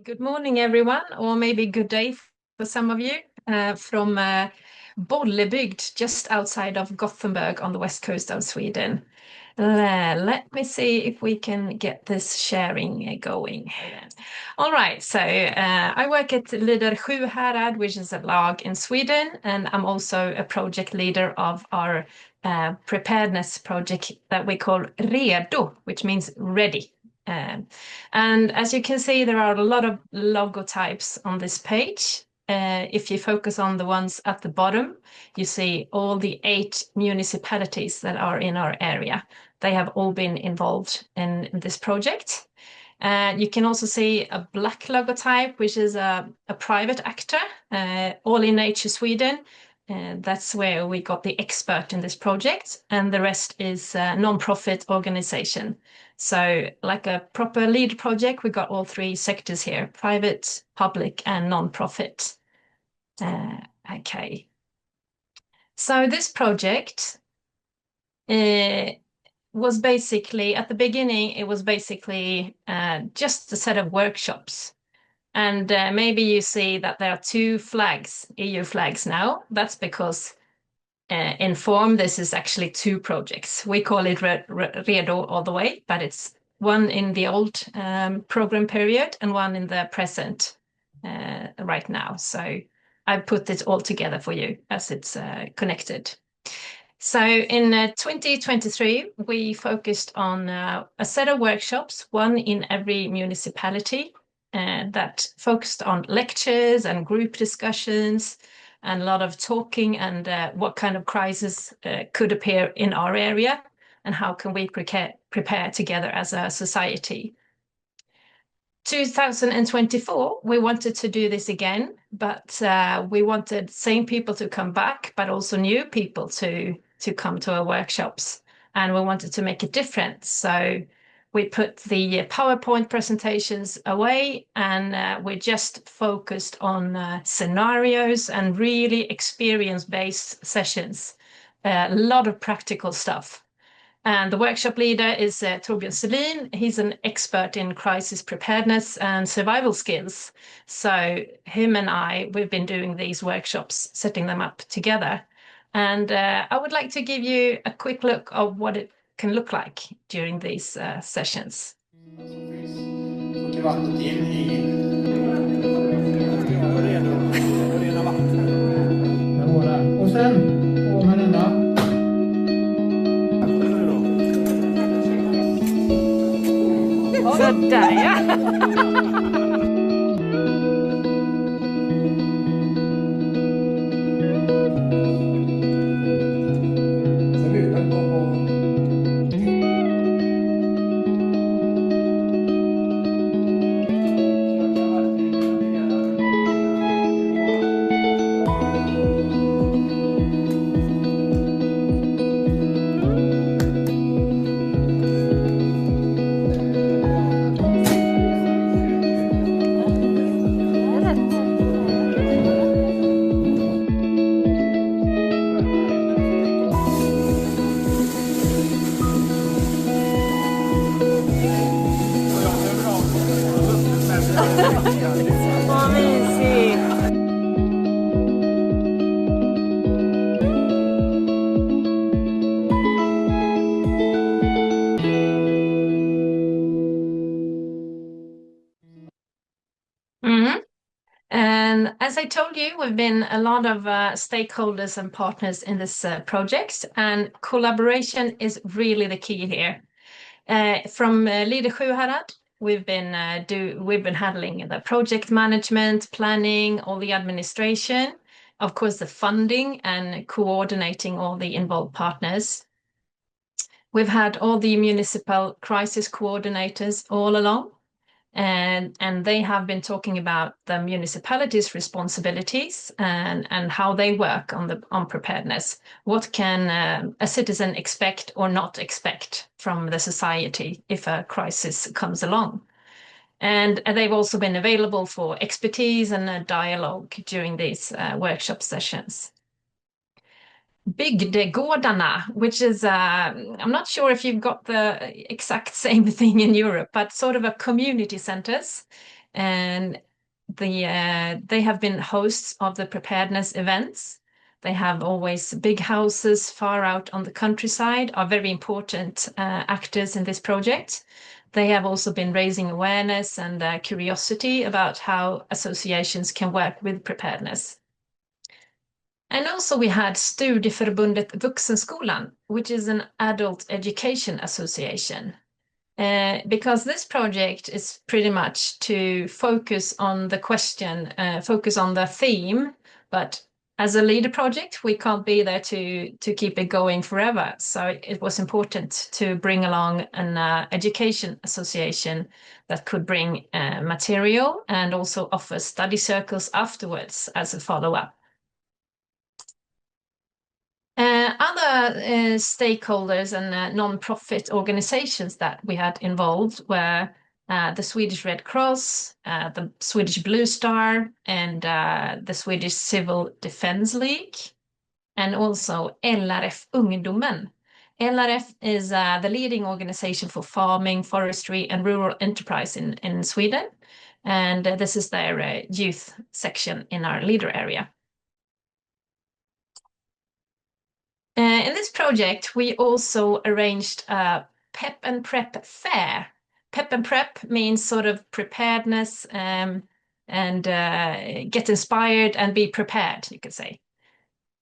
Good morning, everyone, or maybe good day for some of you from Bollebygd, just outside of Gothenburg on the west coast of Sweden. Let me see if we can get this sharing going. All right, so I work at Lider Sjuhärad, which is a lag in Sweden, and I'm also a project leader of our preparedness project that we call Redo, which means ready. And as you can see, there are a lot of logotypes on this page. If you focus on the ones at the bottom, you see all the 8 municipalities that are in our area. They have all been involved in this project. You can also see a black logotype, which is a private actor, All in Nature Sweden. That's where we got the expert in this project, and the rest is a non-profit organization. So like a proper lead project, we got all 3 sectors here: private, public, and non-profit. Okay. So this project was basically, at the beginning, it was basically just a set of workshops. And maybe you see that there are 2 flags, EU flags now. That's because in form, this is actually 2 projects. We call it Redo all the way, but it's one in the old program period and one in the present right now. So I put it all together for you as it's connected. So in 2023, we focused on a set of workshops, one in every municipality, that focused on lectures and group discussions and a lot of talking and what kind of crisis could appear in our area and how can we prepare together as a society. 2024, we wanted to do this again, but we wanted same people to come back, but also new people to come to our workshops. And we wanted to make a difference. So we put the PowerPoint presentations away and we just focused on scenarios and really experience-based sessions. A lot of practical stuff. And the workshop leader is Torbjörn Selin. He's an expert in crisis preparedness and survival skills. So him and we've been doing these workshops, setting them up together. And I would like to give you a quick look of what it can look like during these sessions. Och sen på med denna. Sådär ja! Vad mysigt! And as I told you, we've been a lot of stakeholders and partners in this project, and collaboration is really the key here. From Lider Sjuhärad, we've been handling the project management, planning, all the administration, of course, the funding and coordinating all the involved partners. We've had all the municipal crisis coordinators all along, and they have been talking about the municipalities' responsibilities and how they work on preparedness. What can a citizen expect or not expect from the society if a crisis comes along? And they've also been available for expertise and a dialogue during these workshop sessions. Bygdegårdarna, which is, I'm not sure if you've got the exact same thing in Europe, but sort of a community centers and they have been hosts of the preparedness events. They have always big houses far out on the countryside, are very important actors in this project. They have also been raising awareness and curiosity about how associations can work with preparedness. And also we had Studieförbundet Vuxenskolan, which is an adult education association. Because this project is pretty much to focus on the question, focus on the theme, but as a leader project, we can't be there to keep it going forever. So it was important to bring along an education association that could bring material and also offer study circles afterwards as a follow-up. Other stakeholders and non-profit organizations that we had involved were the Swedish Red Cross, the Swedish Blue Star, and the Swedish Civil Defense League, and also LRF Ungdomen. LRF is the leading organization for farming, forestry, and rural enterprise in Sweden. And this is their youth section in our leader area. In this project, we also arranged a Pep and Prep fair. Pep and Prep means sort of preparedness and get inspired and be prepared, you could say.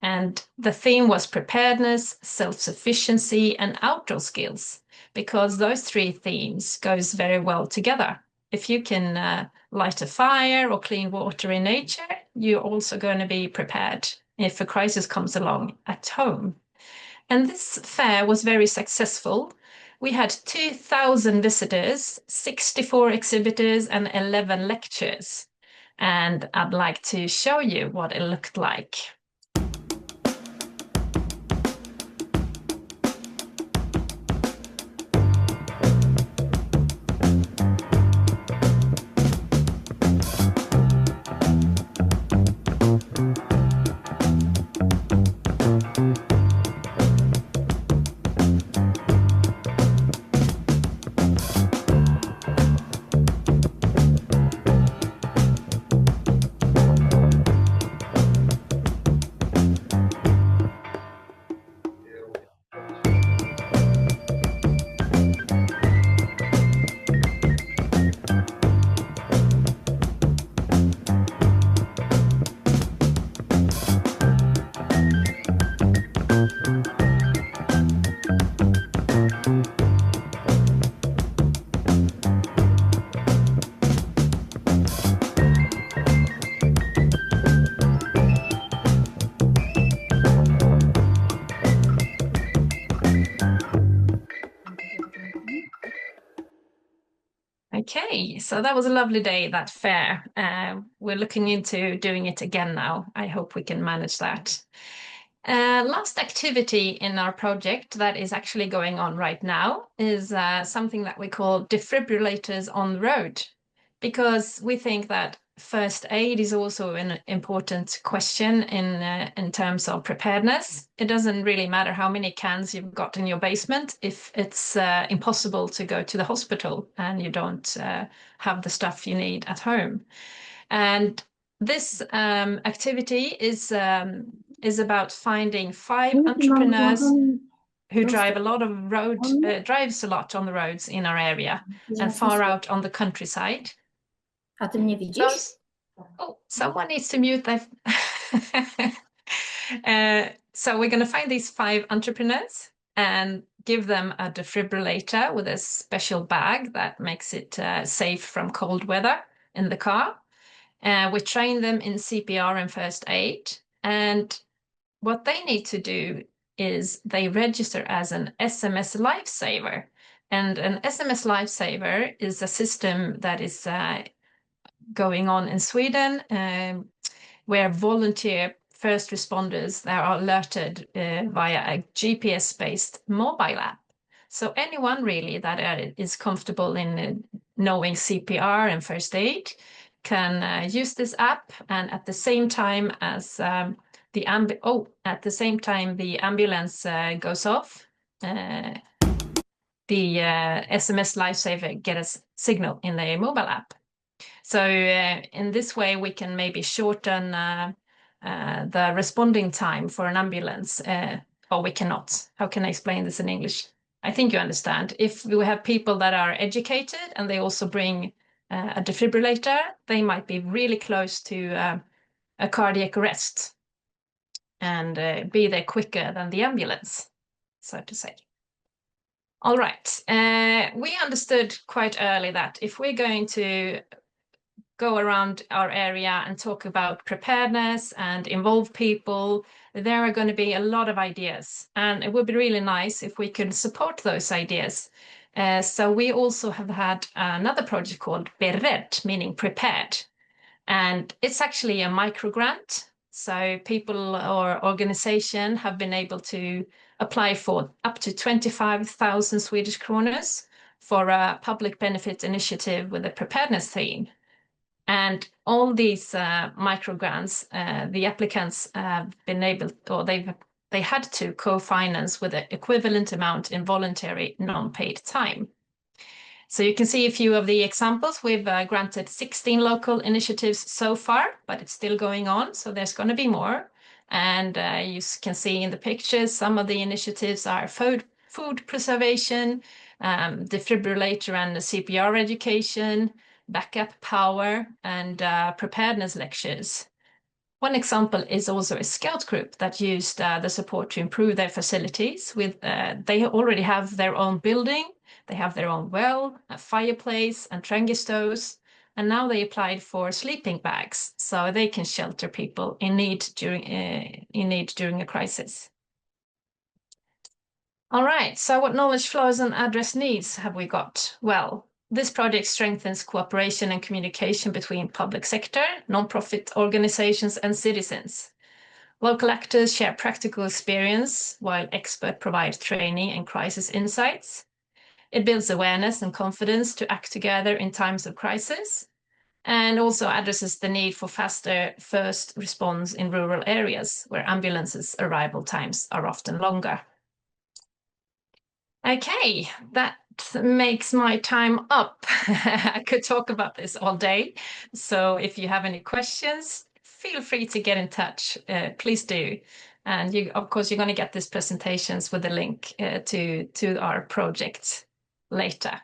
And the theme was preparedness, self-sufficiency, and outdoor skills, because those three themes goes very well together. If you can light a fire or clean water in nature, you're also going to be prepared if a crisis comes along at home. And this fair was very successful. We had 2,000 visitors, 64 exhibitors, and 11 lectures. And I'd like to show you what it looked like. Okay, so that was a lovely day, that fair. We're looking into doing it again now. I hope we can manage that. Last activity in our project that is actually going on right now is something that we call defibrillators on the road, because we think that first aid is also an important question in terms of preparedness. It doesn't really matter how many cans you've got in your basement if it's impossible to go to the hospital and you don't have the stuff you need at home. And this activity is about finding 5 entrepreneurs who drive a lot of drives a lot on the roads in our area and far out on the countryside. Att du mnie widzisz? Those, oh, someone needs to mute that. So we're going to find these 5 entrepreneurs and give them a defibrillator with a special bag that makes it safe from cold weather in the car. We train them in CPR and first aid. And what they need to do is they register as an SMS lifesaver. And an SMS lifesaver is a system that is going on in Sweden where volunteer first responders that are alerted via a GPS-based mobile app. So anyone really that is comfortable in knowing CPR and first aid can use this app, and at the same time as the ambulance goes off, the SMS lifesaver get a signal in the mobile app. So in this way, we can maybe shorten the responding time for an ambulance, or we cannot. How can I explain this in English? I think you understand. If we have people that are educated and they also bring a defibrillator, they might be really close to a cardiac arrest and be there quicker than the ambulance, so to say. All right. We understood quite early that if we're going to go around our area and talk about preparedness and involve people, there are going to be a lot of ideas. And it would be really nice if we could support those ideas. So we also have had another project called Beredd, meaning prepared. And it's actually a micro grant. So people or organization have been able to apply for up to 25,000 Swedish kroners for a public benefit initiative with a preparedness theme. And all these micro grants, the applicants have been able, or they had to co-finance with an equivalent amount in voluntary non-paid time. So you can see a few of the examples. We've granted 16 local initiatives so far, but it's still going on. So there's going to be more. And you can see in the pictures, some of the initiatives are food preservation, defibrillator and CPR education, backup power, and preparedness lectures. One example is also a scout group that used the support to improve their facilities. They already have their own building, they have their own well, a fireplace, and trangistos, and now they applied for sleeping bags so they can shelter people in need during a crisis. All right, so what knowledge flows and address needs have we got? Well, this project strengthens cooperation and communication between public sector, non-profit organizations, and citizens. Local actors share practical experience, while experts provide training and crisis insights. It builds awareness and confidence to act together in times of crisis, and also addresses the need for faster first response in rural areas where ambulances' arrival times are often longer. Okay, that makes my time up. I could talk about this all day. So if you have any questions, feel free to get in touch. Please do. And of course, you're going to get these presentations with a link to our project later.